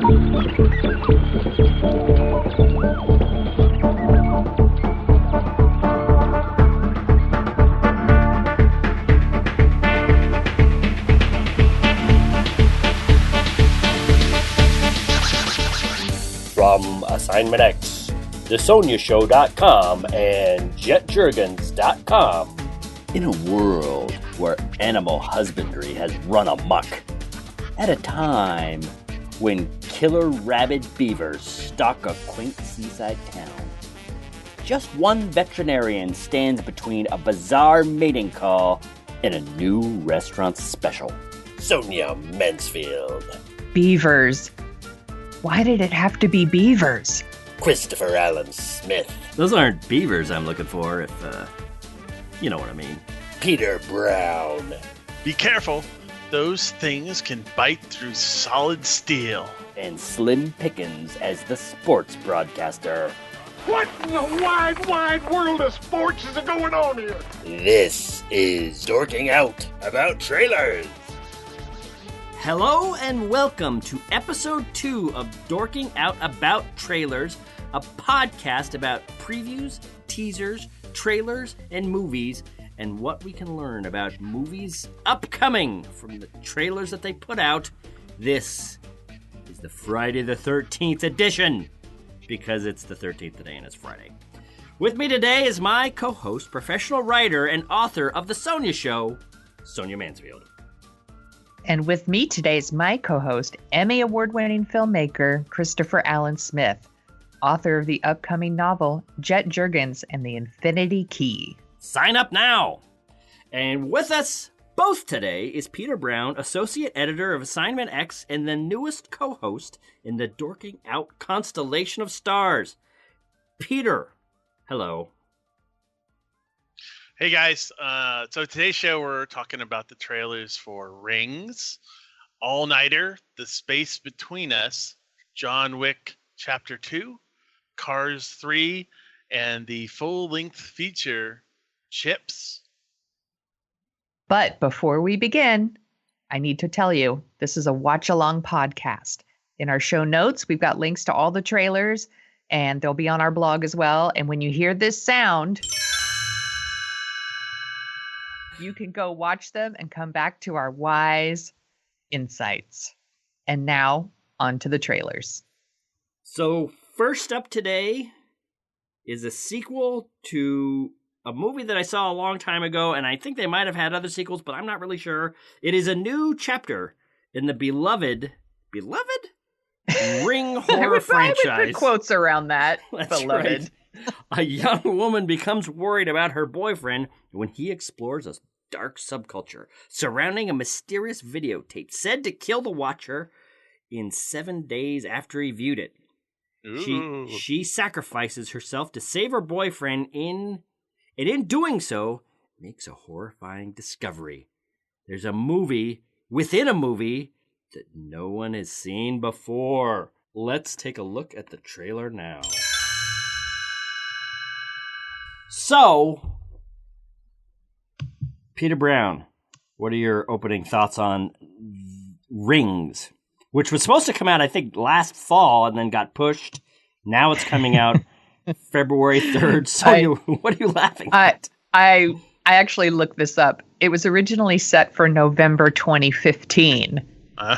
From Assignment X, thesoniashow.com, and jetjurgens.com. In a world where animal husbandry has run amok, at a time when killer rabid beavers stalk a quaint seaside town, just one veterinarian stands between a bizarre mating call and a new restaurant special. Sonia Mansfield. Beavers. Why did it have to be beavers? Christopher Allen Smith. Those aren't beavers I'm looking for, if, you know what I mean. Peter Brown. Be careful. Those things can bite through solid steel. And Slim Pickens as the sports broadcaster. What in the wide, wide world of sports is going on here? This is Dorking Out About Trailers. Hello and welcome to episode 2 of Dorking Out About Trailers, a podcast about previews, teasers, trailers, and movies, and what we can learn about movies upcoming from the trailers that they put out. This is the Friday the 13th edition, because it's the 13th today and it's Friday. With me today is my co-host, professional writer, and author of The Sonia Show, Sonia Mansfield. And with me today is my co-host, Emmy Award-winning filmmaker, Christopher Allen Smith, author of the upcoming novel, Jet Jurgens and the Infinity Key. Sign up now! And with us both today is Peter Brown, associate editor of Assignment X and the newest co-host in the Dorking Out constellation of stars. Peter, hello. Hey guys, so today's show we're talking about the trailers for Rings, All Nighter, The Space Between Us, John Wick Chapter 2, Cars 3, and the full-length feature, CHiPs. But before we begin, I need to tell you, this is a watch-along podcast. In our show notes, we've got links to all the trailers, and they'll be on our blog as well. And when you hear this sound, you can go watch them and come back to our wise insights. And now, on to the trailers. So, first up today is a sequel to a movie that I saw a long time ago, and I think they might have had other sequels, but I'm not really sure. It is a new chapter in the beloved Ring horror franchise. I would put quotes around that. That's beloved. Right. A young woman becomes worried about her boyfriend when he explores a dark subculture surrounding a mysterious videotape said to kill the watcher in 7 days after he viewed it. She sacrifices herself to save her boyfriend and in doing so, makes a horrifying discovery. There's a movie within a movie that no one has seen before. Let's take a look at the trailer now. So, Peter Brown, what are your opening thoughts on Rings, which was supposed to come out, I think, last fall and then got pushed. Now it's coming out February 3rd. Sonia, what are you laughing at? I actually looked this up. It was originally set for November 2015,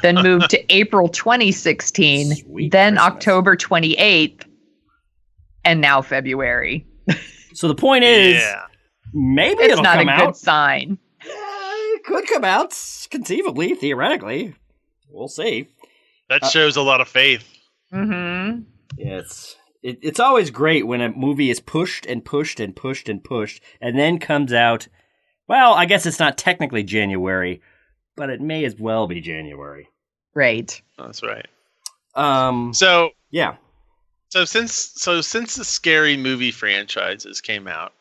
then moved to April 2016, Sweet then Christmas. October 28th, and now February. So the point is, maybe It's it'll not come a out. good sign. It could come out, conceivably, theoretically. We'll see. That shows a lot of faith. Mm-hmm. Yeah, it's always great when a movie is pushed and pushed and pushed and pushed, and then comes out, well, I guess it's not technically January, but it may as well be January. Right. That's right. So since the scary movie franchises came out,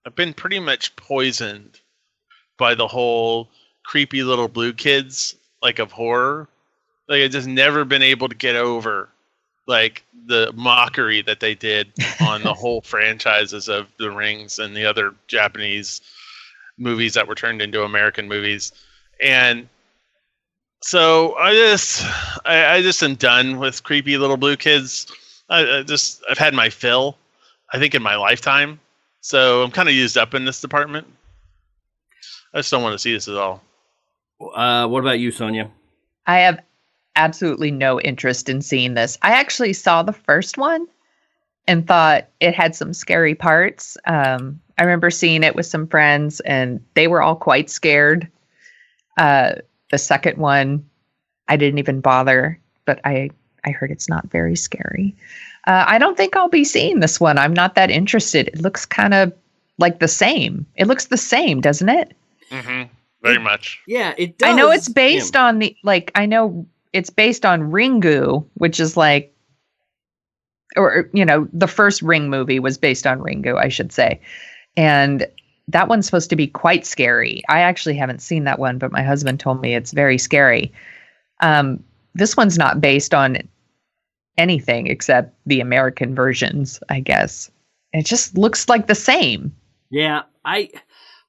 I've been pretty much poisoned by the whole creepy little blue kids, like, of horror. Like, I've just never been able to get over, like, the mockery that they did on the whole franchises of The Rings and the other Japanese movies that were turned into American movies. And So I just am done with creepy little blue kids. I've had my fill, I think, in my lifetime. So I'm kind of used up in this department. I just don't want to see this at all. What about you, Sonia? I have absolutely no interest in seeing this. I actually saw the first one and thought it had some scary parts. I remember seeing it with some friends, and they were all quite scared. The second one, I didn't even bother, but I heard it's not very scary. I don't think I'll be seeing this one. I'm not that interested. It looks kind of like the same. It looks the same, doesn't it? Mm-hmm. Very much. Yeah, it does. I know it's based on I know it's based on Ringu, which is like, or, the first Ring movie was based on Ringu, I should say. And that one's supposed to be quite scary. I actually haven't seen that one, but my husband told me it's very scary. This one's not based on anything except the American versions, I guess. It just looks like the same. Yeah,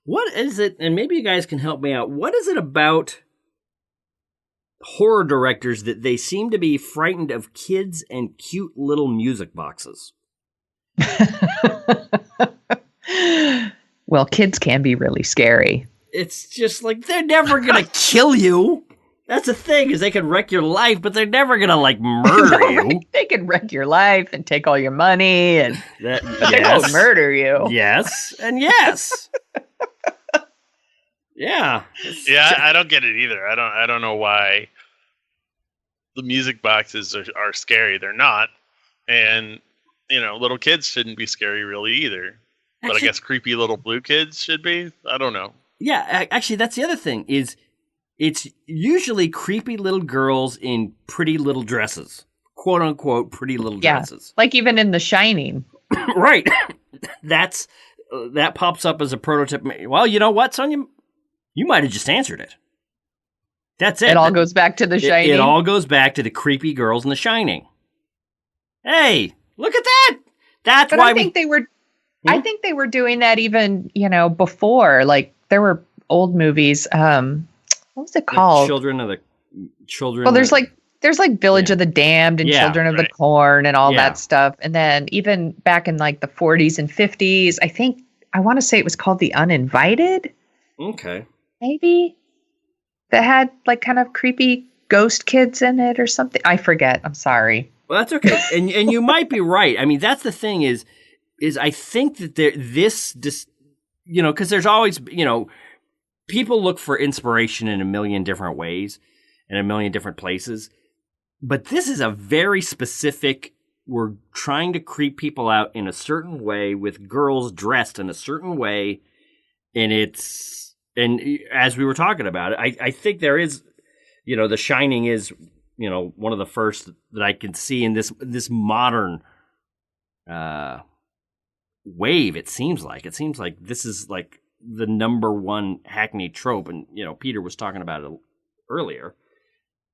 what is it, and maybe you guys can help me out, what is it about horror directors that they seem to be frightened of kids and cute little music boxes? Well, kids can be really scary. It's just like, they're never going to kill you. That's the thing, is they can wreck your life, but they're never going to, murder you. They can wreck your life and take all your money, and yes. They won't murder you. Yes, and yes. Yeah. Yeah, I don't get it either. I don't know why the music boxes are scary. They're not. And, little kids shouldn't be scary really either. But I guess creepy little blue kids should be. I don't know. Yeah, actually, that's the other thing, is it's usually creepy little girls in pretty little dresses. Quote unquote pretty little dresses. Like even in The Shining. Right. That pops up as a prototype. Well, you know what, Sonia? You might have just answered it. That's it. It all goes back to The Shining. It all goes back to the creepy girls in The Shining. Hey, look at that. That's but why I think they were. I think they were doing that even, before. Like there were old movies. What was it called? Children. Well, there's Village of the Damned and Children of the Corn and all that stuff. And then even back in the 40s and 50s, I want to say it was called The Uninvited. Okay. Maybe that had kind of creepy ghost kids in it or something. I forget. I'm sorry. Well, that's okay. and you might be right. I mean, that's the thing is I think that because there's always, people look for inspiration in a million different ways and a million different places. But this is a very specific, we're trying to creep people out in a certain way with girls dressed in a certain way. And as we were talking about it, I think there is, The Shining is, one of the first that I can see in this modern wave. It seems like this is the number one hackney trope, and Peter was talking about it earlier,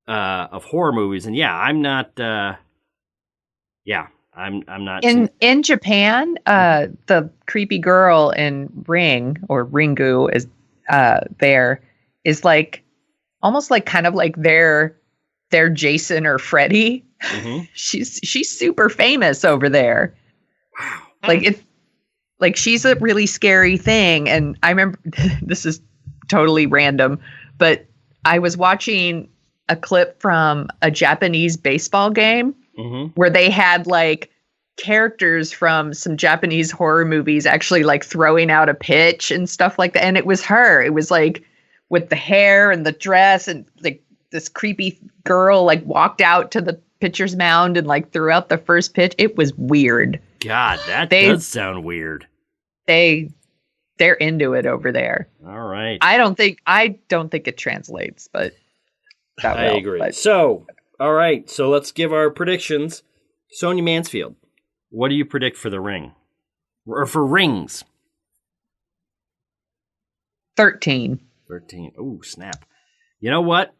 of horror movies. And I'm not. I'm not. In Japan, the creepy girl in Ring or Ringu is almost kind of like their Jason or Freddy. Mm-hmm. She's super famous over there. Wow. She's a really scary thing. And I remember, this is totally random, but I was watching a clip from a Japanese baseball game where they had characters from some Japanese horror movies actually throwing out a pitch and stuff like that. And it was her. It was with the hair and the dress, and this creepy girl walked out to the pitcher's mound and threw out the first pitch. It was weird. God, that does sound weird. They're into it over there. All right. I don't think it translates, but I agree. But. So, all right. So let's give our predictions. Sonia Mansfield, what do you predict for The Ring? Or for Rings? 13. 13. Oh, snap. You know what?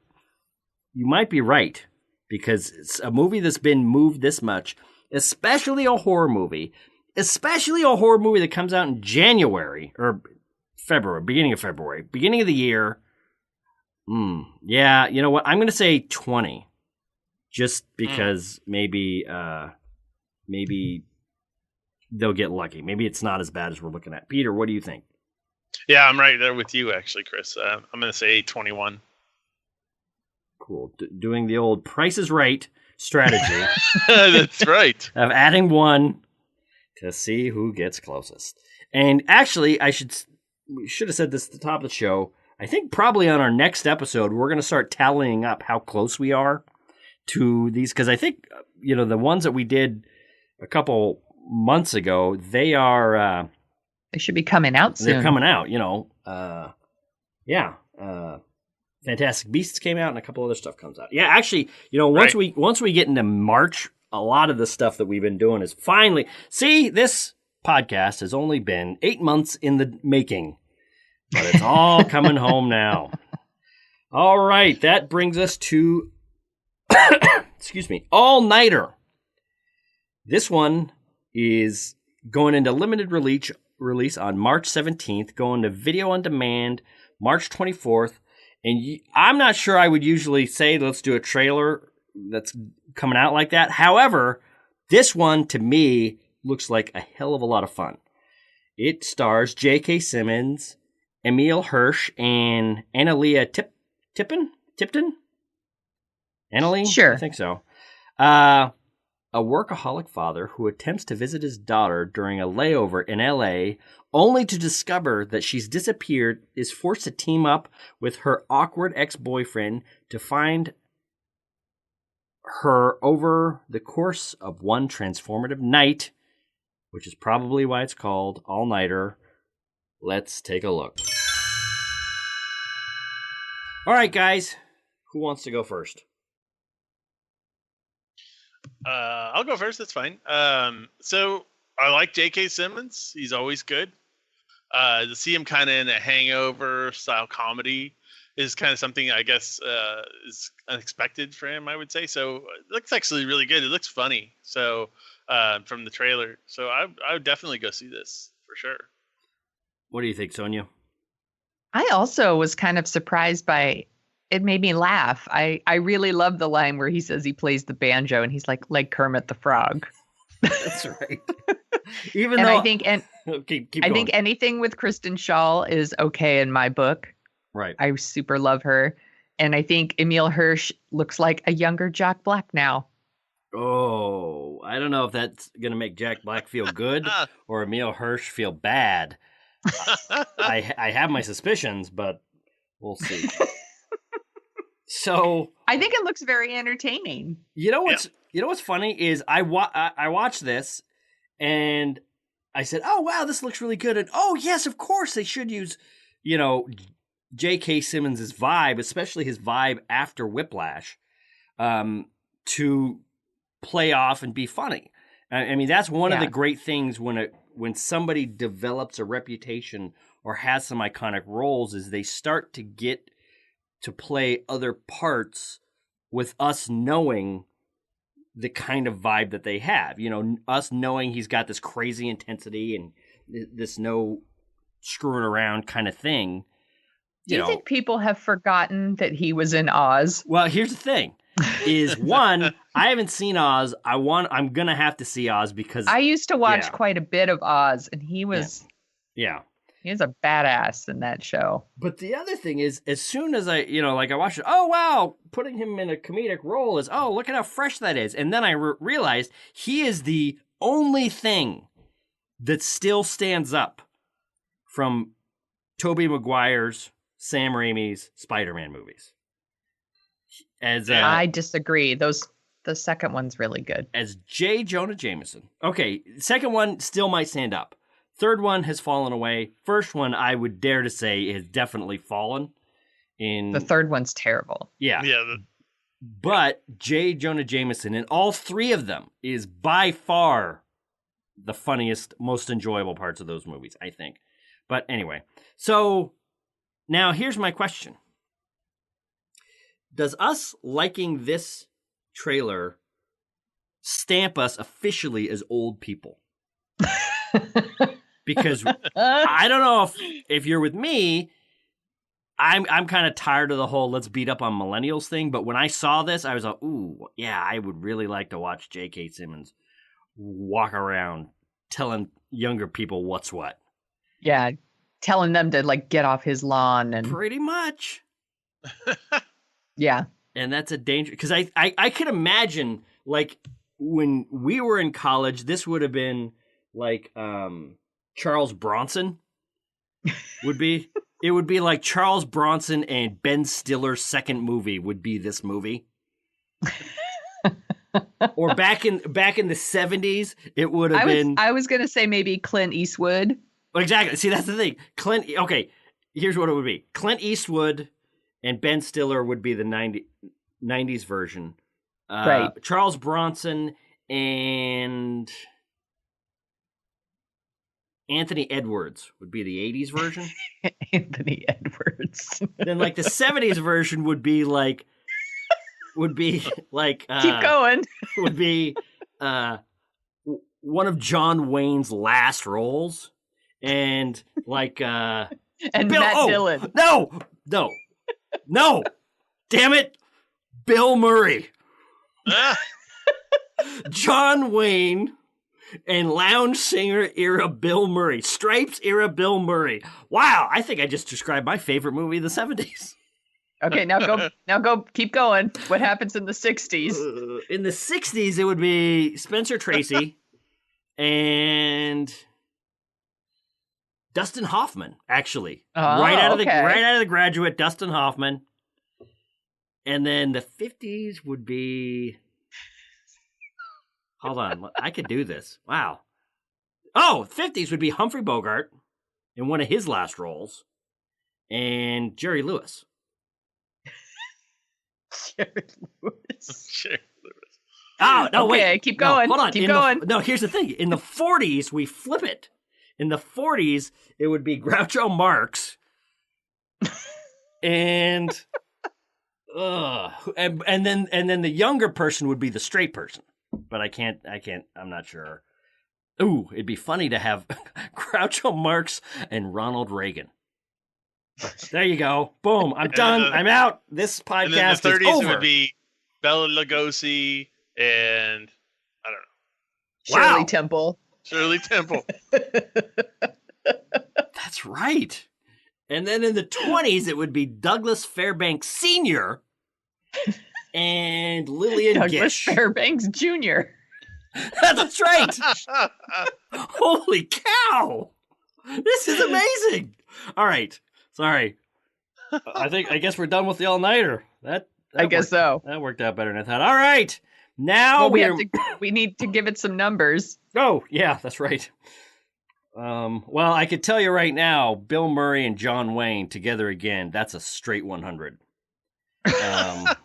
You might be right, because it's a movie that's been moved this much, especially a horror movie that comes out in January or February, beginning of the year. Yeah, you know what? I'm going to say 20. Just because maybe they'll get lucky. Maybe it's not as bad as we're looking at. Peter, what do you think? Yeah, I'm right there with you, actually, Chris. I'm going to say 21. Cool. Doing the old Price is Right strategy. That's right. Of adding one to see who gets closest. And actually, we should have said this at the top of the show. I think probably on our next episode, we're going to start tallying up how close we are to these. Because I think, the ones that we did a couple months ago, they are... they should be coming out soon. They're coming out, Fantastic Beasts came out and a couple other stuff comes out. Yeah, actually, once we get into March, a lot of the stuff that we've been doing is finally... See, this podcast has only been 8 months in the making. But it's all coming home now. All right, that brings us to, excuse me, All Nighter. This one is going into limited release on March 17th, going to video on demand March 24th. And I'm not sure I would usually say let's do a trailer that's coming out like that. However, this one to me looks like a hell of a lot of fun. It stars J.K. Simmons, Emile Hirsch, and Annalea Tipton? Annalee? Sure. I think so. A workaholic father who attempts to visit his daughter during a layover in L.A., only to discover that she's disappeared, is forced to team up with her awkward ex-boyfriend to find her over the course of one transformative night, which is probably why it's called All Nighter. Let's take a look. All right, guys. Who wants to go first? I'll go first. That's fine. So I like J.K. Simmons. He's always good. To see him kind of in a Hangover style comedy is kind of something I guess is unexpected for him, I would say. So it looks actually really good. It looks funny. So from the trailer. So I would definitely go see this for sure. What do you think, Sonia? I also was kind of surprised by it. Made me laugh. I really love the line where he says he plays the banjo and he's like Kermit the Frog. That's right. Even and though I think keep I going. think anything with Kristen Schaal is okay in my book. Right. I super love her. And I think Emile Hirsch looks like a younger Jack Black now. Oh, I don't know if that's going to make Jack Black feel good or Emile Hirsch feel bad. I have my suspicions, but we'll see. So I think it looks very entertaining. You know what's funny is I watched this and I said, "Oh wow, this looks really good." And oh yes, of course they should use, J.K. Simmons' vibe, especially his vibe after Whiplash, to play off and be funny. I mean, that's one of the great things when somebody develops a reputation or has some iconic roles is they start to get to play other parts with us knowing the kind of vibe that they have. Us knowing he's got this crazy intensity and this no screwing around kind of thing. Do you think people have forgotten that he was in Oz? Well, here's the thing. Is one, I haven't seen Oz. I'm gonna have to see Oz because I used to watch quite a bit of Oz, and he was he was a badass in that show. But the other thing is, as soon as I watched it, oh wow, putting him in a comedic role is look at how fresh that is, and then I realized he is the only thing that still stands up from Tobey Maguire's, Sam Raimi's Spider-Man movies. I disagree. The second one's really good. As J. Jonah Jameson. Okay, second one still might stand up. Third one has fallen away. First one, I would dare to say, has definitely fallen. The third one's terrible. Yeah. Yeah. But J. Jonah Jameson in all three of them is by far the funniest, most enjoyable parts of those movies, I think. But anyway, so now here's my question. Does us liking this trailer stamp us officially as old people? Because I don't know if you're with me, I'm kind of tired of the whole let's beat up on millennials thing, but when I saw this, I was like, ooh, yeah, I would really like to watch J.K. Simmons walk around telling younger people what's what. Yeah, telling them to like get off his lawn and Pretty much. yeah. And that's a danger because I could imagine like when we were in college, this would have been like Charles Bronson would be. It would be like Charles Bronson and Ben Stiller's second movie would be this movie. Or back in the 70s, it would have been. I was gonna say maybe Clint Eastwood. Exactly. See, that's the thing. Okay, here's what it would be. Clint Eastwood and Ben Stiller would be the 90s version. Right. Charles Bronson and Anthony Edwards would be the 80s version. Anthony Edwards. Then like the 70s version would be like keep going. Would be one of John Wayne's last roles. And like and Bill, Matt Dillon. No. Damn it. Bill Murray. John Wayne and lounge singer era Bill Murray. Stripes era Bill Murray. Wow, I think I just described my favorite movie of the 70s. Okay, now go, keep going. What happens in the 60s? In the 60s, it would be Spencer Tracy and Dustin Hoffman, actually. Oh, right out of okay. the Graduate, Dustin Hoffman. And then the 50s would be... Hold on, I could do this. Wow. Oh, 50s would be Humphrey Bogart in one of his last roles. And Jerry Lewis. Jerry Lewis. Jerry Lewis. Oh, no, okay, wait. keep going. No, hold on. Keep going. No, here's the thing. In the 40s, we flip it. In the 40s, it would be Groucho Marx. and then the younger person would be the straight person. But I'm not sure. Ooh, it'd be funny to have Groucho Marx and Ronald Reagan. There you go. Boom. I'm done. I'm out. This podcast and then the 30s is over. It would be Bela Lugosi and I don't know. Shirley Temple. Shirley Temple. That's right. And then in the 20s, it would be Douglas Fairbanks Sr. and Lillian Douglas Gish. Fairbanks Jr. That's right. Holy cow. This is amazing. All right. Sorry. I guess we're done with the all-nighter. I guess so. That worked out better than I thought. All right. Now we need to give it some numbers. Oh, yeah, that's right. Well, I could tell you right now, Bill Murray and John Wayne together again, that's a straight 100. I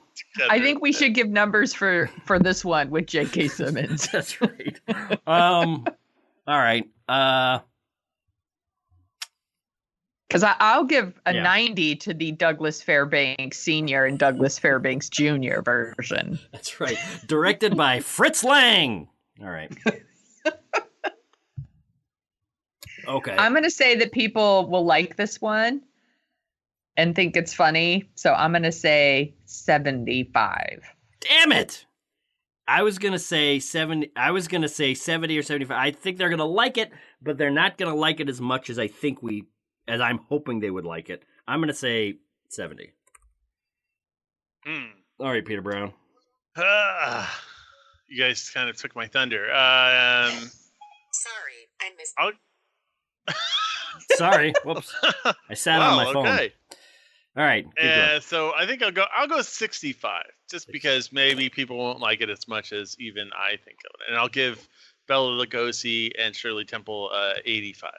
think we should give numbers for this one with J.K. Simmons. That's right. All right. Because I'll give a 90 to the Douglas Fairbanks Sr. and Douglas Fairbanks Jr. version. That's right. Directed by Fritz Lang. All right. Okay. I'm going to say that people will like this one and think it's funny. So I'm going to say 75. Damn it. I was going to say 70. I was going to say 70 or 75. I think they're going to like it, but they're not going to like it as much as as I'm hoping they would like it. I'm going to say 70. All right, Peter Brown. You guys kind of took my thunder. Sorry, I missed. Sorry. Whoops. I sat on my phone. Okay. All right. So I think I'll go 65, just because maybe people won't like it as much as even I think of it. And I'll give Bela Lugosi and Shirley Temple 85.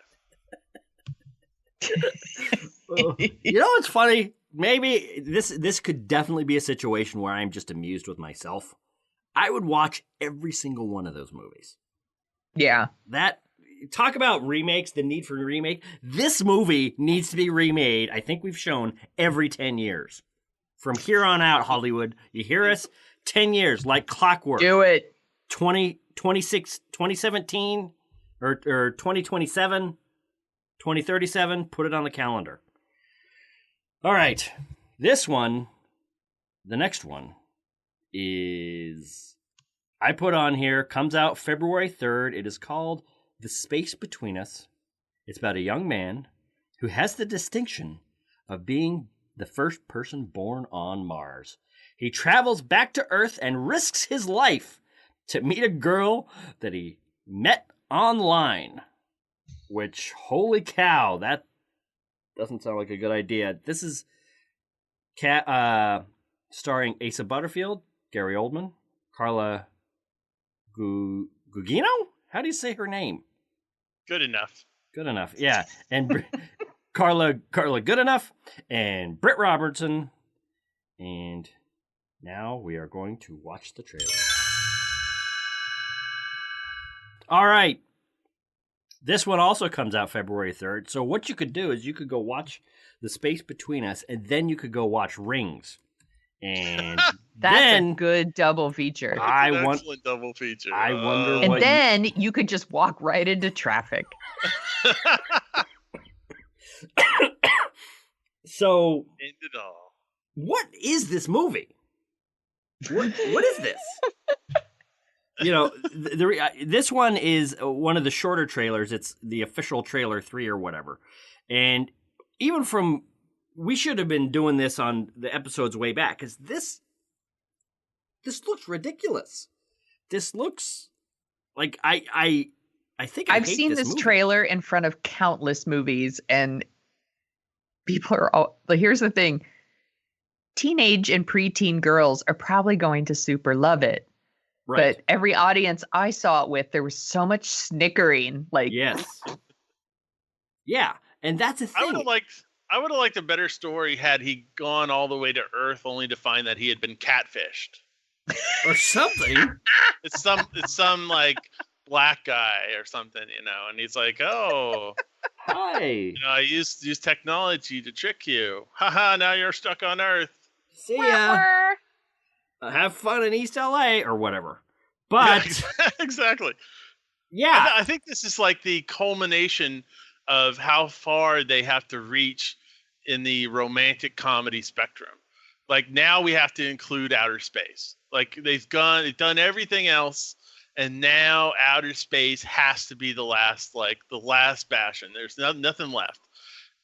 You know what's funny? Maybe this could definitely be a situation where I'm just amused with myself. I would watch every single one of those movies. Yeah. Talk about remakes, the need for a remake. This movie needs to be remade, I think we've shown, every 10 years. From here on out, Hollywood, you hear us? 10 years, like clockwork. Do it. 2017 or 2027, 2037, put it on the calendar. All right. This one, the next one, is I put on here, comes out February 3rd. It is called The Space Between Us. It's about a young man who has the distinction of being the first person born on Mars. He travels back to Earth and risks his life to meet a girl that he met online. Which, holy cow, that doesn't sound like a good idea. This is starring Asa Butterfield, Gary Oldman, Carla Gugino? How do you say her name? Good enough. Good enough, yeah. And Carla Goodenough and Britt Robertson. And now we are going to watch the trailer. All right. This one also comes out February 3rd. So what you could do is you could go watch The Space Between Us, and then you could go watch Rings. And That's a good double feature. Excellent double feature. I wonder and what then you could just walk right into traffic. So, End it all. what is this movie? What is this? You know, this one is one of the shorter trailers. It's the official trailer 3 or whatever. And even from, we should have been doing this on the episodes way back, because this looks ridiculous. This looks like I think I've seen this movie. trailer in front of countless movies, and people are all, but here's the thing. Teenage and preteen girls are probably going to super love it. Right. But every audience I saw it with, there was so much snickering. Like, yes. Yeah, and that's a thing. I would have liked a better story had he gone all the way to Earth only to find that he had been catfished. Or something. It's some like black guy or something, and he's like, "Oh, hi. I used technology to trick you. Haha, now you're stuck on Earth. See ya. Have fun in East LA or whatever." But yeah, exactly. Yeah. I think this is like the culmination of how far they have to reach in the romantic comedy spectrum. Like now we have to include outer space. Like they've done everything else, and now outer space has to be the last bastion. There's nothing left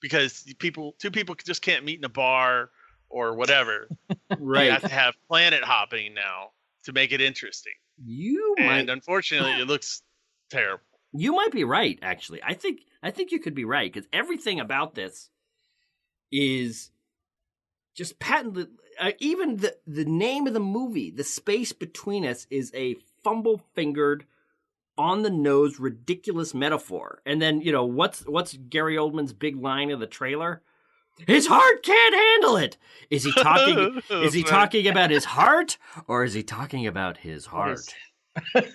because two people just can't meet in a bar or whatever. Right. You have to have planet hopping now to make it interesting. And unfortunately, it looks terrible. You might be right, actually. I think you could be right, because everything about this is just patently. Even the name of the movie, The Space Between Us, is a fumble-fingered, on-the-nose, ridiculous metaphor. And then what's Gary Oldman's big line of the trailer? His heart can't handle it. Is he talking? Is he talking about his heart, or is he talking about his heart? And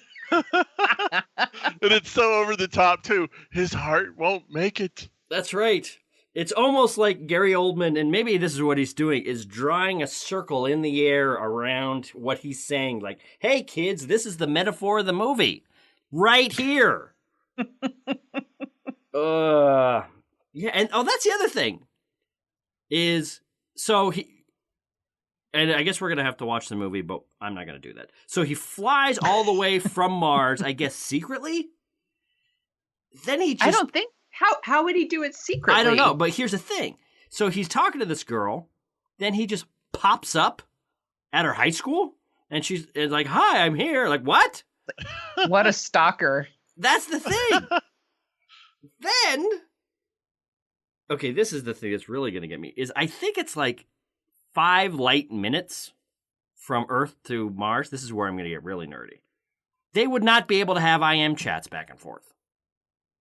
it's so over the top too. His heart won't make it. That's right. It's almost like Gary Oldman, and maybe this is what he's doing, is drawing a circle in the air around what he's saying. Like, hey kids, this is the metaphor of the movie, right here. Yeah, and that's the other thing. And I guess we're going to have to watch the movie, but I'm not going to do that. So he flies all the way from Mars, I guess secretly? Then he just... I don't think... How would he do it secretly? I don't know, but here's the thing. So he's talking to this girl, then he just pops up at her high school, and she's like, hi, I'm here. Like, what? What a stalker. That's the thing. Then... Okay, this is the thing that's really going to get me, is I think it's like 5 light minutes from Earth to Mars. This is where I'm going to get really nerdy. They would not be able to have IM chats back and forth.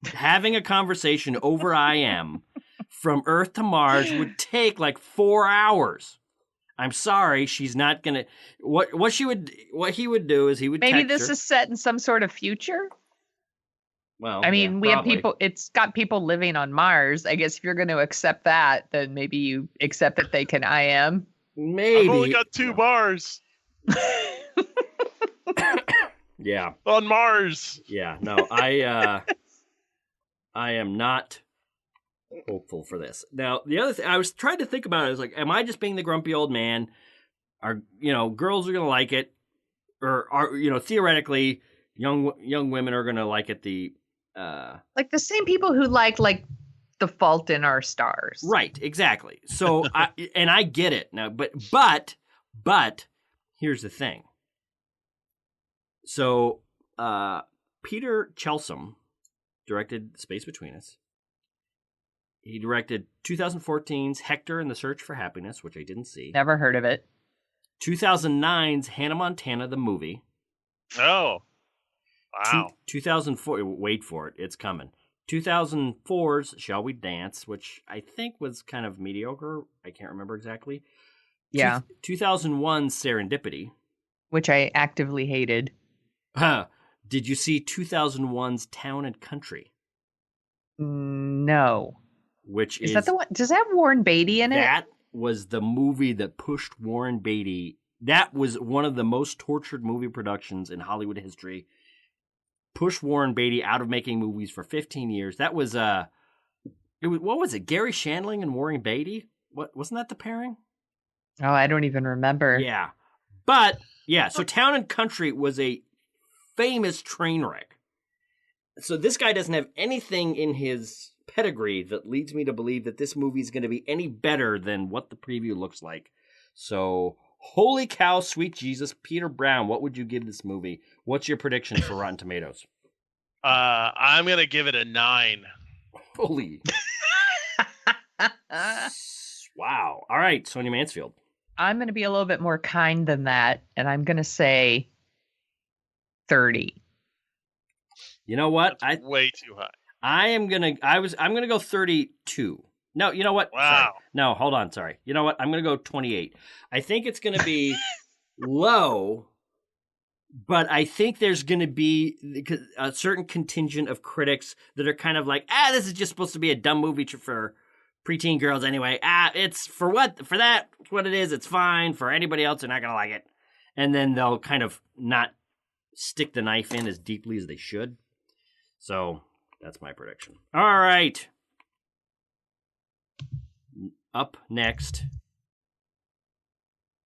Having a conversation over IM from Earth to Mars would take like 4 hours. I'm sorry, she's not going to... What he would do is he would Maybe text this her. is set in some sort of future? Well, I mean, yeah, we probably. have people, it's got people living on Mars. I guess if you're going to accept that, then maybe you accept that they can IM. Maybe. I've only got 2 bars. Yeah. On Mars. Yeah, no, I am not hopeful for this. Now, the other thing I was trying to think about is like, am I just being the grumpy old man? Are girls are gonna like it, or are theoretically young women are gonna like it? Like the same people who like The Fault in Our Stars. Right, exactly. So I get it now, but here's the thing. So Peter Chelsom directed Space Between Us. He directed 2014's Hector and the Search for Happiness, which I didn't see. Never heard of it. 2009's Hannah Montana, the movie. Oh, wow. 2004, wait for it, it's coming. 2004's Shall We Dance, which I think was kind of mediocre. I can't remember exactly. Yeah. 2001's Serendipity. Which I actively hated. Did you see 2001's Town and Country? No. Which is that the one? Does that have Warren Beatty in it? That was the movie that pushed Warren Beatty. That was one of the most tortured movie productions in Hollywood history. Pushed Warren Beatty out of making movies for 15 years. That was what was it? Gary Shandling and Warren Beatty? Wasn't that the pairing? Oh, I don't even remember. Yeah. But yeah, so Town and Country was a famous train wreck. So this guy doesn't have anything in his pedigree that leads me to believe that this movie is going to be any better than what the preview looks like. So, holy cow, sweet Jesus, Peter Brown, what would you give this movie? What's your prediction for Rotten Tomatoes? I'm going to give it a 9. Holy. Wow. All right, Sonia Mansfield. I'm going to be a little bit more kind than that, and I'm going to say 30. You know what? That's way too high. I'm gonna go 32. No, you know what? Wow. Sorry. No, hold on. Sorry. You know what? I'm gonna go 28. I think it's gonna be low, but I think there's gonna be a certain contingent of critics that are kind of like, this is just supposed to be a dumb movie for preteen girls anyway. It's for what it is. It's fine. For anybody else, they're not gonna like it, and then they'll kind of not stick the knife in as deeply as they should. So. That's my prediction. All right. Up next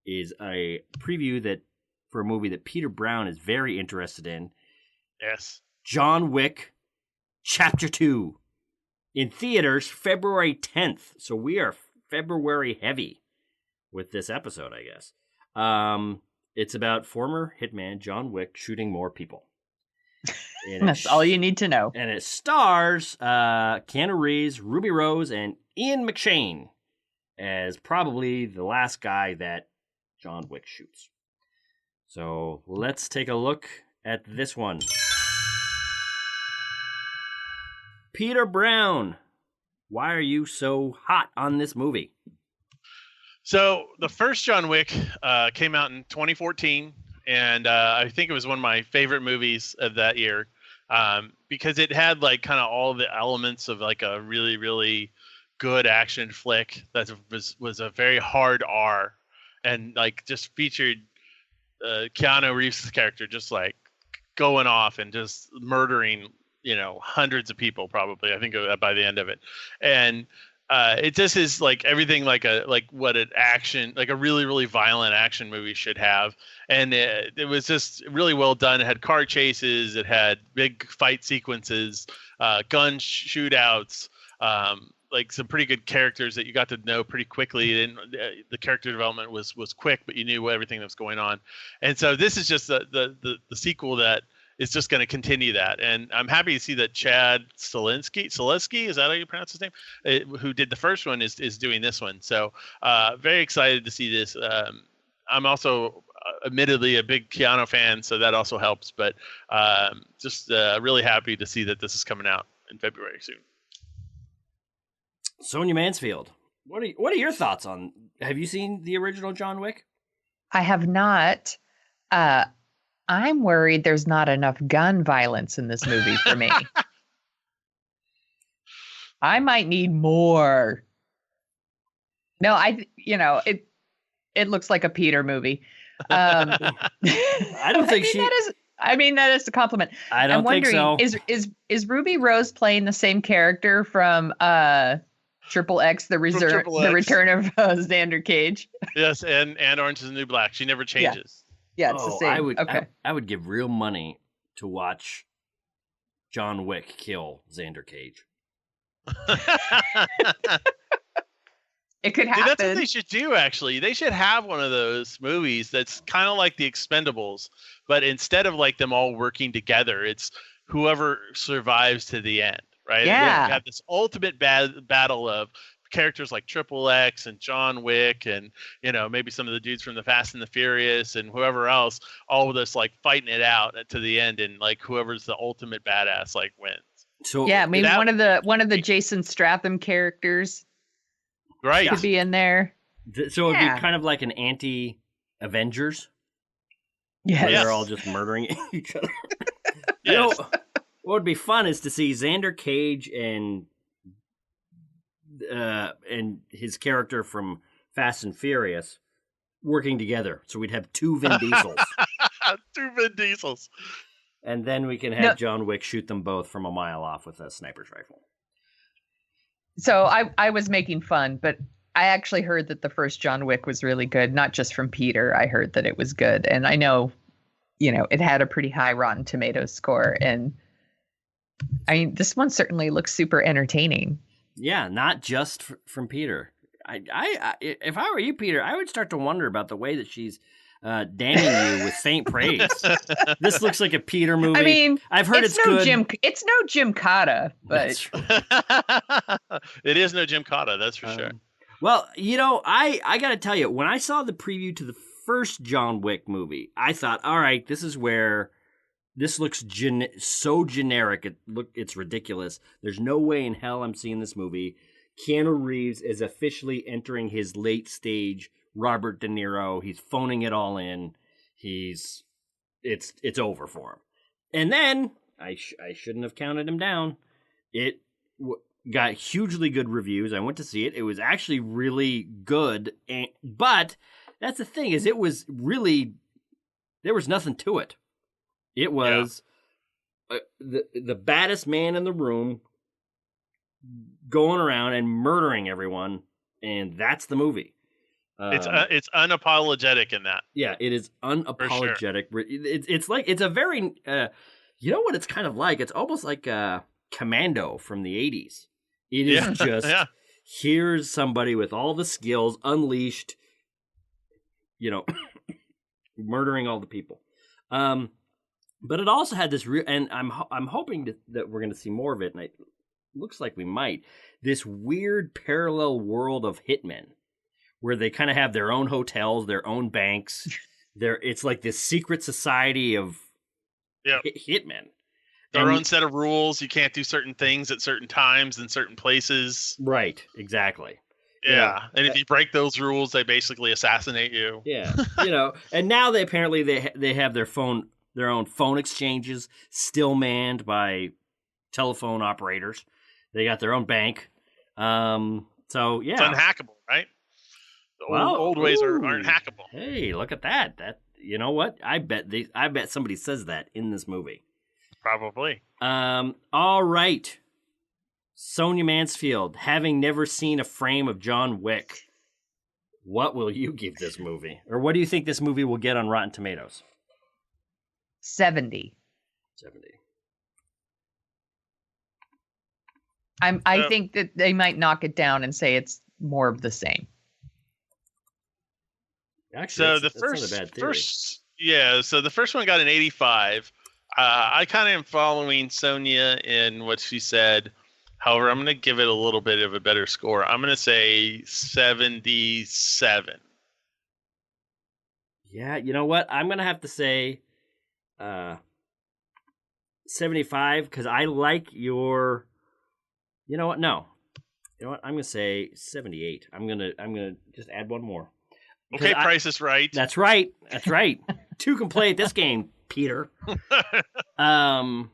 is a preview for a movie that Peter Brown is very interested in. Yes. John Wick, Chapter 2. In theaters, February 10th. So we are February heavy with this episode, I guess. It's about former hitman John Wick shooting more people. That's all you need to know. And it stars Keanu Reeves, Ruby Rose, and Ian McShane as probably the last guy that John Wick shoots. So let's take a look at this one. Peter Brown, why are you so hot on this movie? So the first John Wick came out in 2014. And I think it was one of my favorite movies of that year because it had like kind of all the elements of like a really, really good action flick that was a very hard R and like just featured Keanu Reeves' character just like going off and just murdering, hundreds of people probably, I think by the end of it. And it just is like everything like what an action, like a really, really violent action movie should have. And it was just really well done. It had car chases. It had big fight sequences, gun shootouts, like some pretty good characters that you got to know pretty quickly. And the character development was quick, but you knew everything that was going on. And so this is just the sequel that is just going to continue that. And I'm happy to see that Chad Stahelski, is that how you pronounce his name? Who did the first one is doing this one. So very excited to see this. I'm also admittedly a big Keanu fan, so that also helps. But just really happy to see that this is coming out in February soon. Sonia Mansfield, what are your thoughts on? Have you seen the original John Wick? I have not. I'm worried there's not enough gun violence in this movie for me. I might need more. No, it looks like a Peter movie. I don't think that is a compliment. I don't think so. Is Ruby Rose playing the same character from Triple X, the Triple the X. return of Xander Cage. Yes, and Orange is the New Black. She never changes. Yeah, it's the same. I would give real money to watch John Wick kill Xander Cage. It could See, happen. that's what they should do, actually. They should have one of those movies that's kind of like The Expendables, but instead of like them all working together, it's whoever survives to the end, right? Yeah. And you have this ultimate battle of characters like Triple X and John Wick and, maybe some of the dudes from the Fast and the Furious and whoever else, all of us like fighting it out to the end, and like whoever's the ultimate badass like wins. So yeah, maybe one of the Jason Statham characters right could be in there. So it'd be kind of like an anti-Avengers. Yes. Where they're all just murdering each other. Yes. What would be fun is to see Xander Cage and his character from Fast and Furious working together. So we'd have two Vin Diesels. Two Vin Diesels. And then we can have John Wick shoot them both from a mile off with a sniper's rifle. So I was making fun, but I actually heard that the first John Wick was really good, not just from Peter. I heard that it was good. And I know, it had a pretty high Rotten Tomatoes score. And I mean, this one certainly looks super entertaining. Yeah, not just from Peter. I if I were you, Peter, I would start to wonder about the way that she's damning you with faint praise. This looks like a Peter movie. I mean, I've heard it's good. It's no Jim Cotta, but it is no Jim Cotta, that's for sure. Well, I got to tell you, when I saw the preview to the first John Wick movie, I thought, all right, this is where this looks so generic. It's ridiculous. There's no way in hell I'm seeing this movie. Keanu Reeves is officially entering his late stage Robert De Niro. He's phoning it all in. It's over for him. And then I shouldn't have counted him down. It got hugely good reviews. I went to see it. It was actually really good. But that's the thing, is it was really, there was nothing to it. It was the baddest man in the room going around and murdering everyone, and that's the movie. It's unapologetic in that. Yeah, it is unapologetic. Sure. It's like, it's a very, you know what it's kind of like? It's almost like Commando from the 80s. It is just, here's somebody with all the skills unleashed, murdering all the people. But it also had this real, and I'm hoping that we're going to see more of it, and it looks like we might. This weird parallel world of hitmen, where they kind of have their own hotels, their own banks. It's like this secret society of hitmen. Their own set of rules. You can't do certain things at certain times in certain places. Right, exactly. Yeah, and if you break those rules, they basically assassinate you. Yeah, and now they have their own phone exchanges, still manned by telephone operators. They got their own bank. So yeah, it's unhackable, right? The old ways aren't hackable. Hey, look at that! You know what? I bet somebody says that in this movie. Probably. All right. Sonia Mansfield, having never seen a frame of John Wick, what will you give this movie? Or what do you think this movie will get on Rotten Tomatoes? 70. I think that they might knock it down and say it's more of the same. Actually, so the first one got an 85. I kind of am following Sonia in what she said. However, I'm going to give it a little bit of a better score. I'm going to say 77. Yeah, you know what? I'm going to have to say 75, because I like your... You know what? No. You know what? I'm going to say 78. I'm going to just add one more. Okay, Price is Right. That's right. Two can play at this game, Peter. Yeah,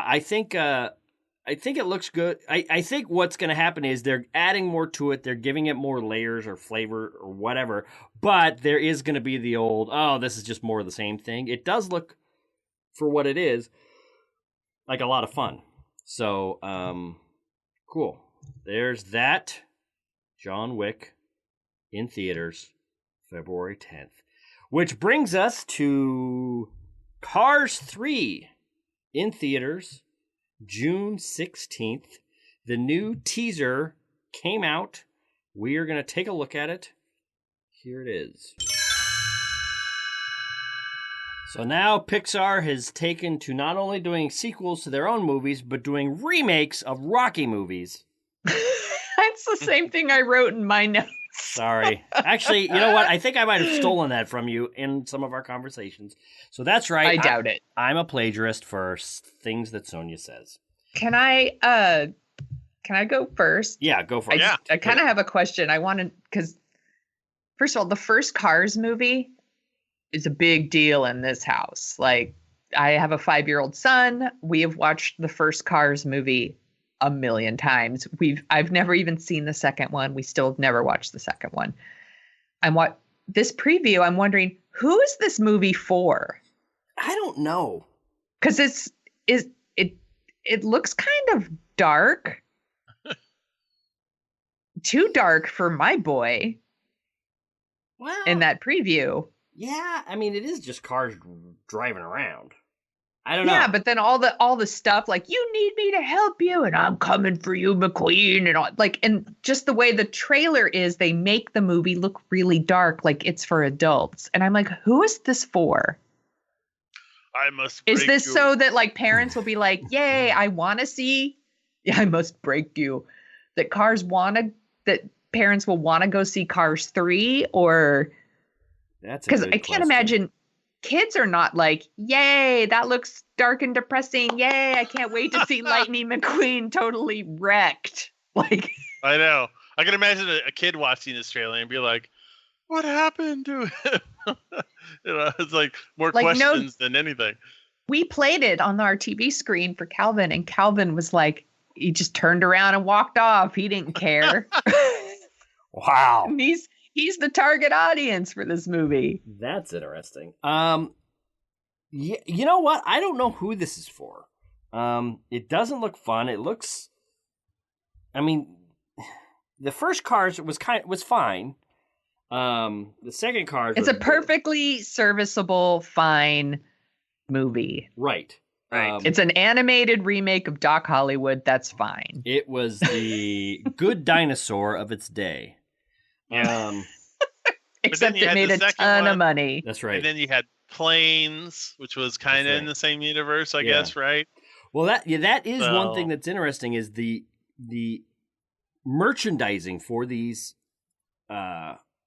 I think it looks good. I think what's going to happen is they're adding more to it. They're giving it more layers or flavor or whatever. But there is going to be the old, this is just more of the same thing. It does look, for what it is, like a lot of fun. So, cool. there's that. John Wick in theaters, February 10th. Which brings us to Cars 3 in theaters, June 16th. The new teaser came out. We are going to take a look at it. Here it is. So now Pixar has taken to not only doing sequels to their own movies, but doing remakes of Rocky movies. That's the same thing I wrote in my notes. Sorry. Actually, you know what? I think I might have stolen that from you in some of our conversations. So that's right. I doubt it. I'm a plagiarist for things that Sonia says. Can I go first? Yeah, go for it. I kind of have a question. I wanted, because first of all, the first Cars movie is a big deal in this house. Like, I have a 5-year-old son. We have watched the first Cars movie a million times. I've never even seen the second one. We still have never watched the second one. This preview, I'm wondering, who is this movie for? I don't know. Because it looks kind of dark. Too dark for my boy. Well, in that preview. Yeah, I mean, it is just cars driving around. I don't know. Yeah, but then all the stuff like, you need me to help you and I'm coming for you, McQueen, and all, like, and just the way the trailer is, they make the movie look really dark, like it's for adults. And I'm like, who is this for? I must. Is this so that like parents will be like, yay, I want to see. Yeah, I must break you. That parents will want to go see Cars 3, or because I can't imagine kids are not like, yay, that looks dark and depressing. Yay, I can't wait to see Lightning McQueen totally wrecked. Like, I know. I can imagine a kid watching this trailer and be like, what happened to him? It's like more questions than anything. We played it on our TV screen for Calvin, and Calvin was like, he just turned around and walked off. He didn't care. Wow. And he's the target audience for this movie. That's interesting. You know what? I don't know who this is for. It doesn't look fun. It looks, I mean, the first Cars was fine. The second Cars, it's a perfectly serviceable, fine movie. Right. It's an animated remake of Doc Hollywood. That's fine. It was the Good Dinosaur of its day. Except it made a ton of money. That's right. And then you had Planes, which was kind of in the same universe, I guess, right? Well, that is one thing that's interesting, is the merchandising for these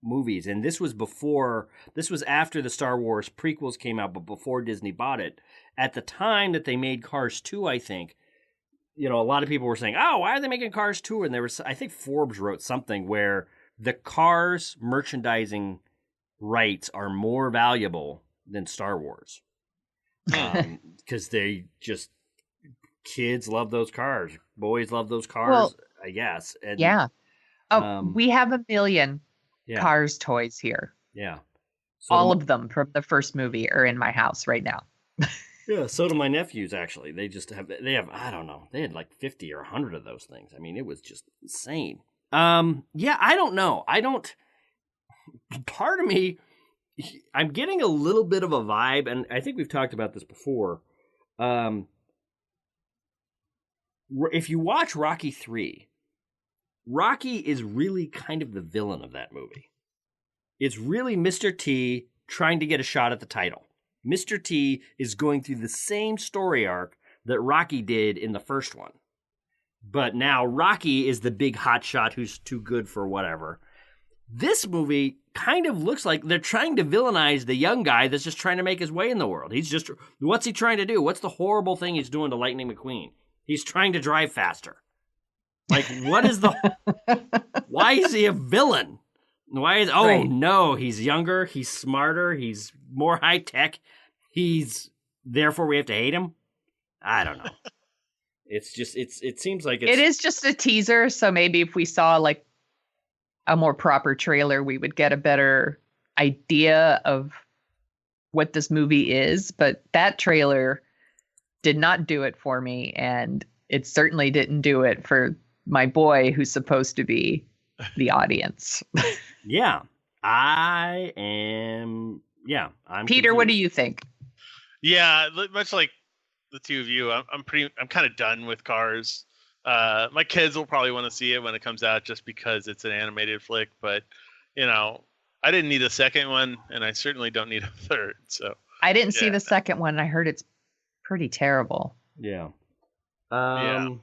movies. And this was after the Star Wars prequels came out, but before Disney bought it. At the time that they made Cars 2, I think, a lot of people were saying, oh, why are they making Cars 2? And I think Forbes wrote something where the Cars merchandising rights are more valuable than Star Wars. Because kids love those cars. Boys love those cars, I guess. And, yeah. We have 1 million Cars toys here. Yeah. So all of them from the first movie are in my house right now. Yeah, so do my nephews, actually. They have, I don't know, they had like 50 or 100 of those things. I mean, it was just insane. I don't know. Part of me, I'm getting a little bit of a vibe, and I think we've talked about this before. If you watch Rocky 3, Rocky is really kind of the villain of that movie. It's really Mr. T trying to get a shot at the title. Mr. T is going through the same story arc that Rocky did in the first one. But now Rocky is the big hotshot who's too good for whatever. This movie kind of looks like they're trying to villainize the young guy that's just trying to make his way in the world. What's he trying to do? What's the horrible thing he's doing to Lightning McQueen? He's trying to drive faster. Like, what is why is he a villain? No, he's younger, he's smarter, he's more high tech. Therefore we have to hate him? I don't know. It's just, it seems like it is just a teaser. So maybe if we saw like a more proper trailer, we would get a better idea of what this movie is. But that trailer did not do it for me. And it certainly didn't do it for my boy who's supposed to be the audience. Yeah, I am. Yeah, I'm. Peter, what do confused. you think? Yeah, much like the two of you, I'm kind of done with Cars. My kids will probably want to see it when it comes out just because it's an animated flick, but I didn't need a second one, and I certainly don't need a third. So I didn't see the second one. I heard it's pretty terrible. Yeah. Yeah.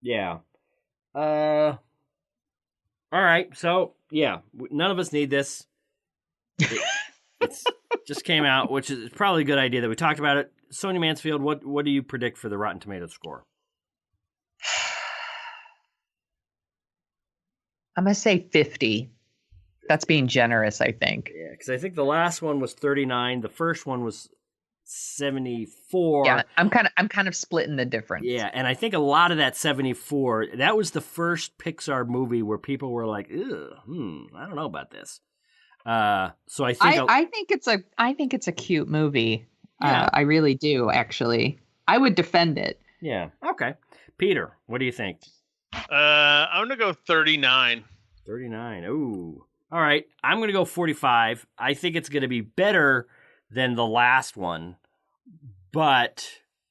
Yeah. All right. So yeah, none of us need this. It's just came out, which is probably a good idea that we talked about it. Sonia Mansfield, what do you predict for the Rotten Tomatoes score? I'm going to say 50. That's being generous, I think. Yeah, because I think the last one was 39. The first one was 74. Yeah, I'm kind of splitting the difference. Yeah, and I think a lot of that 74, that was the first Pixar movie where people were like, I don't know about this. So I think I think it's a cute movie. Yeah. I really do, actually. I would defend it. Yeah. Okay. Peter, what do you think? I'm gonna go 39. 39. Ooh. All right. I'm gonna go 45. I think it's gonna be better than the last one, but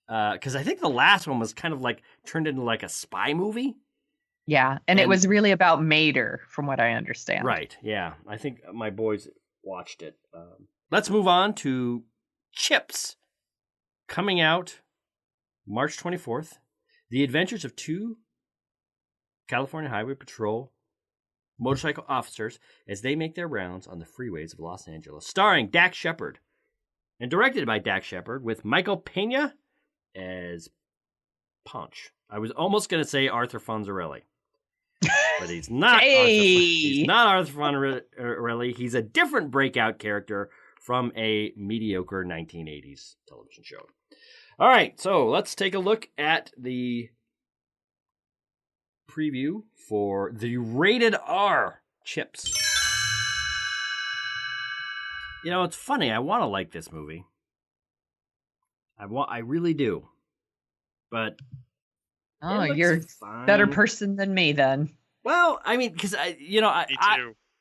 because I think the last one was kind of like turned into like a spy movie. Yeah, and it was really about Mater, from what I understand. Right. Yeah. I think my boys watched it. Let's move on to CHiPs, coming out March 24th. The Adventures of Two California Highway Patrol motorcycle officers as they make their rounds on the freeways of Los Angeles. Starring Dax Shepard and directed by Dax Shepard with Michael Pena as Punch. I was almost going to say Arthur Fonzarelli. But he's not. He's not Arthur Fonzarelli. He's a different breakout character from a mediocre 1980s television show. All right, so let's take a look at the preview for the rated R CHiPs. It's funny. I want to like this movie. I really do. But you're a better person than me then. Well, I mean, because I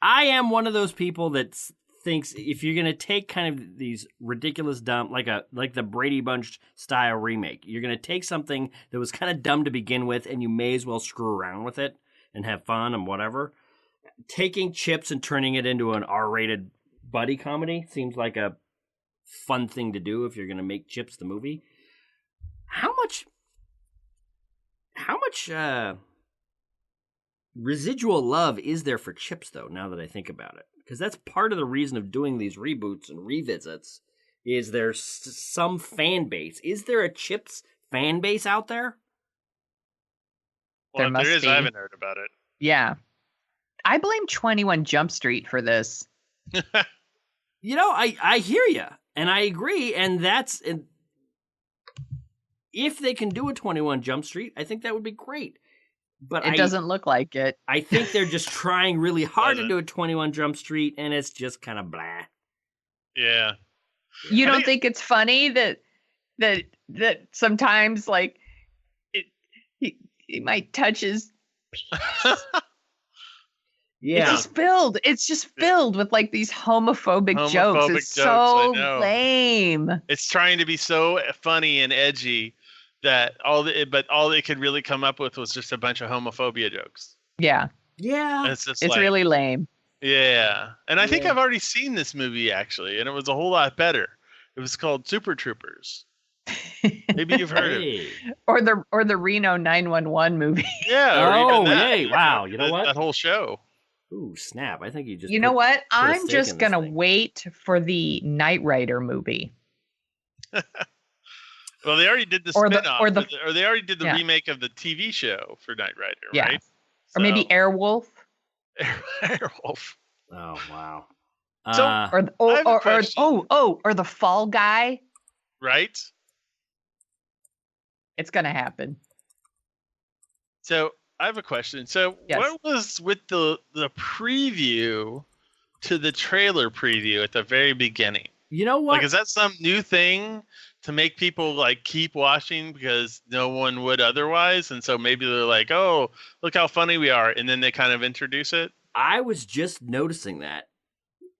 am one of those people that thinks if you're going to take kind of these ridiculous dumb, like the Brady Bunch style remake, you're going to take something that was kind of dumb to begin with, and you may as well screw around with it and have fun and whatever. Taking CHiPs and turning it into an R-rated buddy comedy seems like a fun thing to do if you're going to make CHiPs the movie. How much residual love is there for CHiPs, though, now that I think about it? Because that's part of the reason of doing these reboots and revisits, is there's some fan base. Is there a CHiPs fan base out there? Well, there if there is, be. I haven't heard about it. Yeah. I blame 21 Jump Street for this. I hear you, and I agree, and if they can do a 21 Jump Street, I think that would be great. But it doesn't look like it. I think they're just trying really hard to do a 21 Jump Street, and it's just kind of blah. Yeah. You don't think it's funny that sometimes like he might touch his Yeah. It's just filled with like these homophobic jokes. It's so lame. It's trying to be so funny and edgy that all it could really come up with was just a bunch of homophobia jokes. Yeah. Yeah. And it's really lame. Yeah. And I think I've already seen this movie actually, and it was a whole lot better. It was called Super Troopers. Maybe you've heard of it. Or the Reno 911 movie. Yeah. Oh, hey, wow. You know what? That whole show. Ooh, snap. I think you just. You know what? I'm just going to wait for the Knight Rider movie. Well, they already did the spin-off. Or they already did the remake of the TV show for Knight Rider, right? Or maybe Airwolf. Airwolf. Oh, wow. Or the Fall Guy. Right? It's going to happen. So, I have a question. So, what was with the preview to the trailer preview at the very beginning? You know what? Like, is that some new thing to make people like keep watching because no one would otherwise, and so maybe they're like, "Oh, look how funny we are," and then they kind of introduce it. I was just noticing that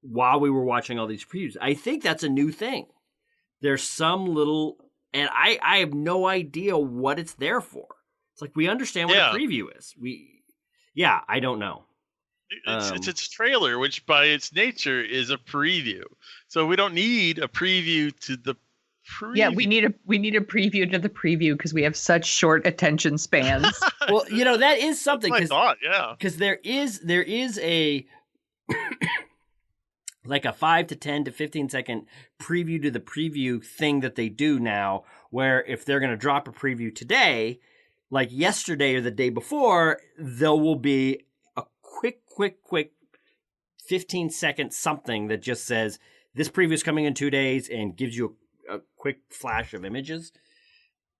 while we were watching all these previews. I think that's a new thing. There's some little, and I have no idea what it's there for. It's like we understand what a preview is. I don't know. It's a trailer, which by its nature is a preview. So we don't need a preview to the preview. Yeah, we need a preview to the preview because we have such short attention spans. Well, that is something. That's my thought, yeah. Because there is a like a 5 to 10 to 15 second preview to the preview thing that they do now, where if they're going to drop a preview today, like yesterday or the day before, there will be a quick 15-second something that just says this preview is coming in 2 days and gives you a quick flash of images.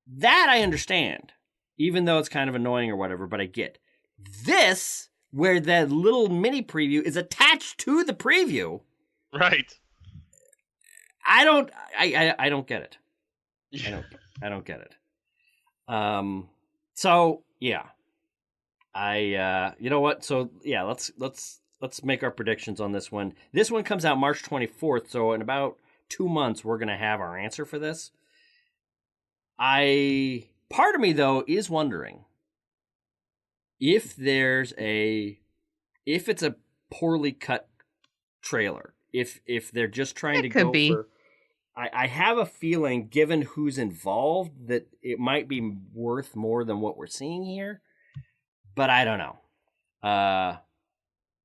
That I understand, even though it's kind of annoying or whatever, but I get. This, where that little mini preview is attached to the preview. Right. I don't get it. I don't get it. So yeah. You know what? So yeah, let's make our predictions on this one. This one comes out March 24th, so in about 2 months we're gonna have our answer for this. Part of me though is wondering if it's a poorly cut trailer, if they're just trying to go for. I have a feeling, given who's involved, that it might be worth more than what we're seeing here. But I don't know.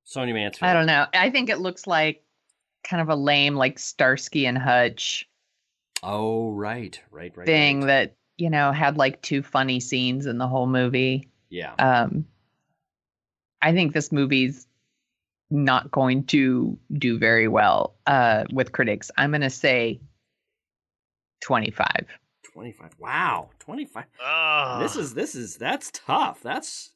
Sonia Mansfield. I don't know. I think it looks like kind of a lame, like Starsky and Hutch. Oh, right. Thing that, had like 2 funny scenes in the whole movie. Yeah. I think this movie's not going to do very well with critics. I'm going to say 25. 25. Wow. 25. That's tough. That's,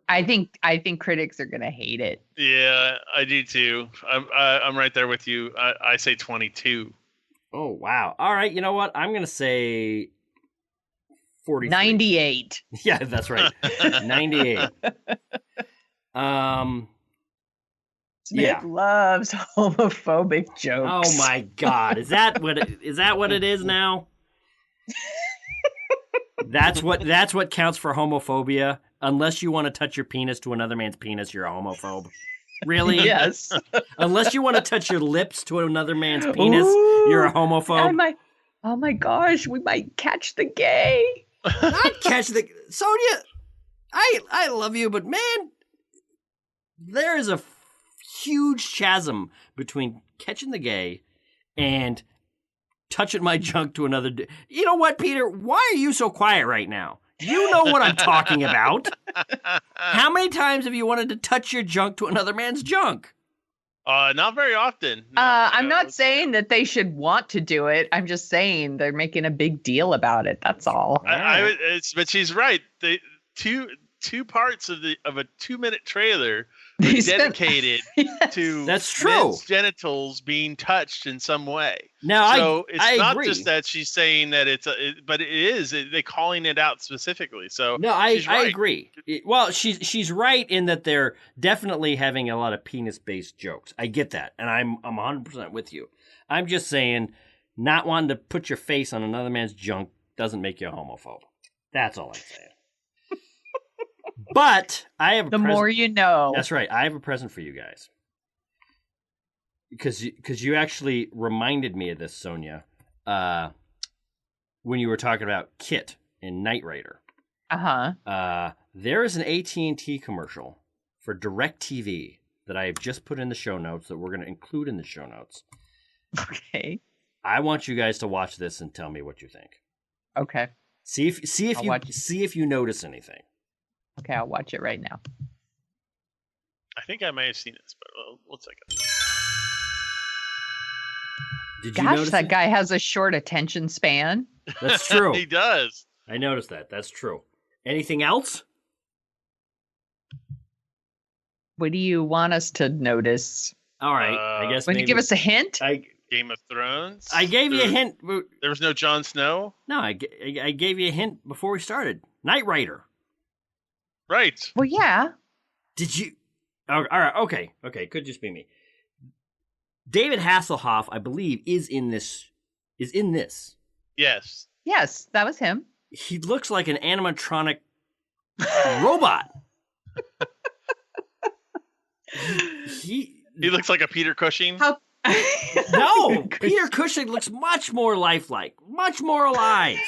I think critics are going to hate it. Yeah, I do too. I'm right there with you. I say 22. Oh, wow. All right. You know what? I'm going to say 43. 98. Yeah, that's right. 98. Smith loves homophobic jokes. Oh my God. Is that what it is now? That's what counts for homophobia. Unless you want to touch your penis to another man's penis, you're a homophobe. Really? Yes. Unless you want to touch your lips to another man's penis, you're a homophobe. Oh my gosh, we might catch the gay. Not catch the Sonia. I love you, but man, there is a huge chasm between catching the gay and touching my junk to another. You know what, Peter? Why are you so quiet right now? You know what I'm talking about. How many times have you wanted to touch your junk to another man's junk? Not very often. No, I'm not saying that they should want to do it. I'm just saying they're making a big deal about it. That's all. But she's right. The two parts of a 2-minute trailer are dedicated to that's true. Men's genitals being touched in some way. Now, so it's not agree. just that she's saying that but it is. They're calling it out specifically. So no, I agree. Well, she's right in that they're definitely having a lot of penis-based jokes. I get that, and I'm 100% with you. I'm just saying, not wanting to put your face on another man's junk doesn't make you a homophobe. That's all I'm saying. But I have the more you know. That's right. I have a present for you guys. Because you actually reminded me of this, Sonia, when you were talking about Kit in Knight Rider. Uh-huh. There is an AT&T commercial for DirecTV that I have just put in the show notes that we're going to include in the show notes. Okay. I want you guys to watch this and tell me what you think. Okay. See if you notice anything. Okay, I'll watch it right now. I think I may have seen this, but we'll take it. Did you Gosh, notice that guy has a short attention span. That's true. He does. I noticed that. That's true. Anything else? What do you want us to notice? All right. I guess. Want to give us a hint? Game of Thrones. I gave you a hint. There was no Jon Snow. No, I gave you a hint before we started. Knight Rider. Right. Well, yeah. Did you? Oh, all right. Okay. Could just be me. David Hasselhoff, I believe, is in this. Yes. Yes, that was him. He looks like an animatronic robot. He looks like a Peter Cushing. How? No, Peter Cushing looks much more lifelike, much more alive.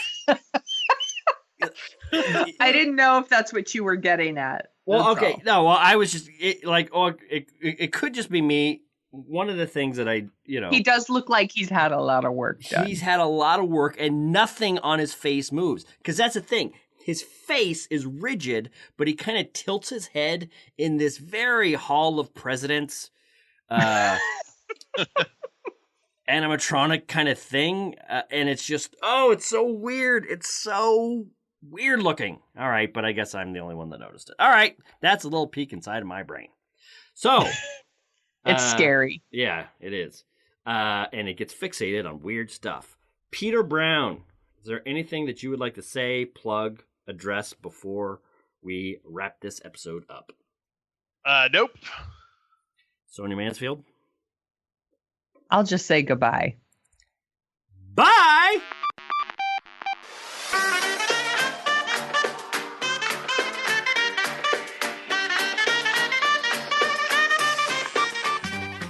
I didn't know if that's what you were getting at. Well, That's okay, all. no. Well, I was just it could just be me. One of the things that He does look like he's had a lot of work done. he's had a lot of work and nothing on his face moves. Because that's the thing. His face is rigid, but he kind of tilts his head in this very Hall of Presidents animatronic kind of thing. And it's just, it's so weird. It's so weird looking. All right, but I guess I'm the only one that noticed it. All right, that's a little peek inside of my brain. So... It's scary. Yeah, it is. And it gets fixated on weird stuff. Peter Brown, is there anything that you would like to say, plug, address before we wrap this episode up? Nope. Sonia Mansfield? I'll just say goodbye. Bye!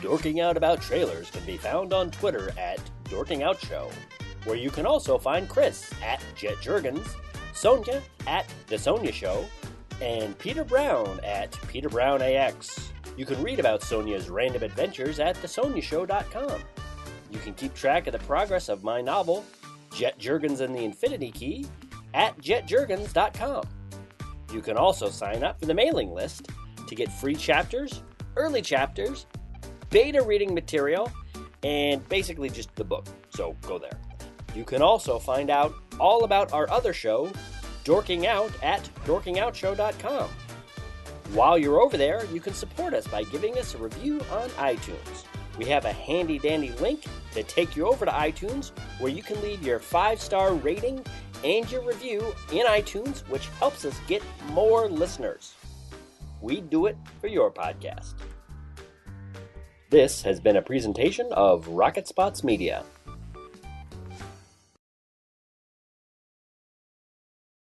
Dorking Out About Trailers can be found on Twitter at Dorking Out Show, where you can also find Chris at Jet Jurgens, Sonia at The Sonia Show, and Peter Brown at Peter Brown AX. You can read about Sonia's random adventures at thesoniashow.com. You can keep track of the progress of my novel, Jet Jurgens and the Infinity Key, at jetjurgens.com. You can also sign up for the mailing list to get free chapters, early chapters, beta reading material, and basically just the book, so go there. You can also find out all about our other show, Dorking Out, at dorkingoutshow.com. While you're over there, you can support us by giving us a review on iTunes. We have a handy-dandy link to take you over to iTunes, where you can leave your 5-star rating and your review in iTunes, which helps us get more listeners. We do it for your podcast. This has been a presentation of Rocket Spots Media.